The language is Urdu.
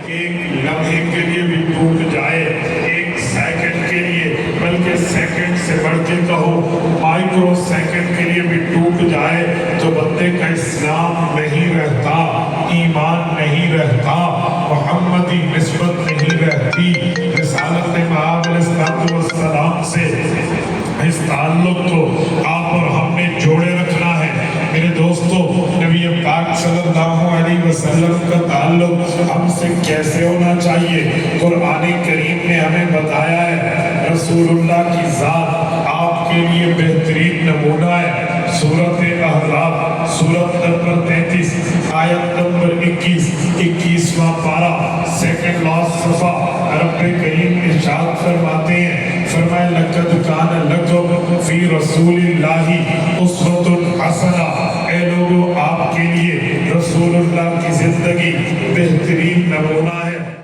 ایک لمحے کے لیے بھی ٹوٹ جائے، ایک سیکنڈ کے لیے، بلکہ سیکنڈ سے بڑھ کے کہو مائکرو سیکنڈ کے لیے بھی ٹوٹ جائے تو بندے کا اسلام نہیں رہتا، ایمان نہیں رہتا، محمدی نسبت نہیں رہتی۔ رسالت مآب علیہ السلام سے اس تعلق کو آپ اور ہم نے جوڑے رکھنا ہے۔ میرے دوستو، نبی پاک صلی اللہ علیہ وسلم کا تعلق ہم سے کیسے ہونا چاہیے؟ قرآن کریم نے ہمیں بتایا ہے، رسول اللہ کی ذات آپ کے لیے بہترین نمونہ ہے۔ سورۃ احزاب سورت نمبر 33 آیت نمبر 21واں پارہ سیکنڈ لاسٹ صفحہ، رب کریم ارشاد فرماتے ہیں، فرمائے لقد کان لکم فی رسول اللہ اسوۃ حسنہ، اے لوگوں آپ کے لیے رسول اللہ کی زندگی بہترین نمونہ ہے۔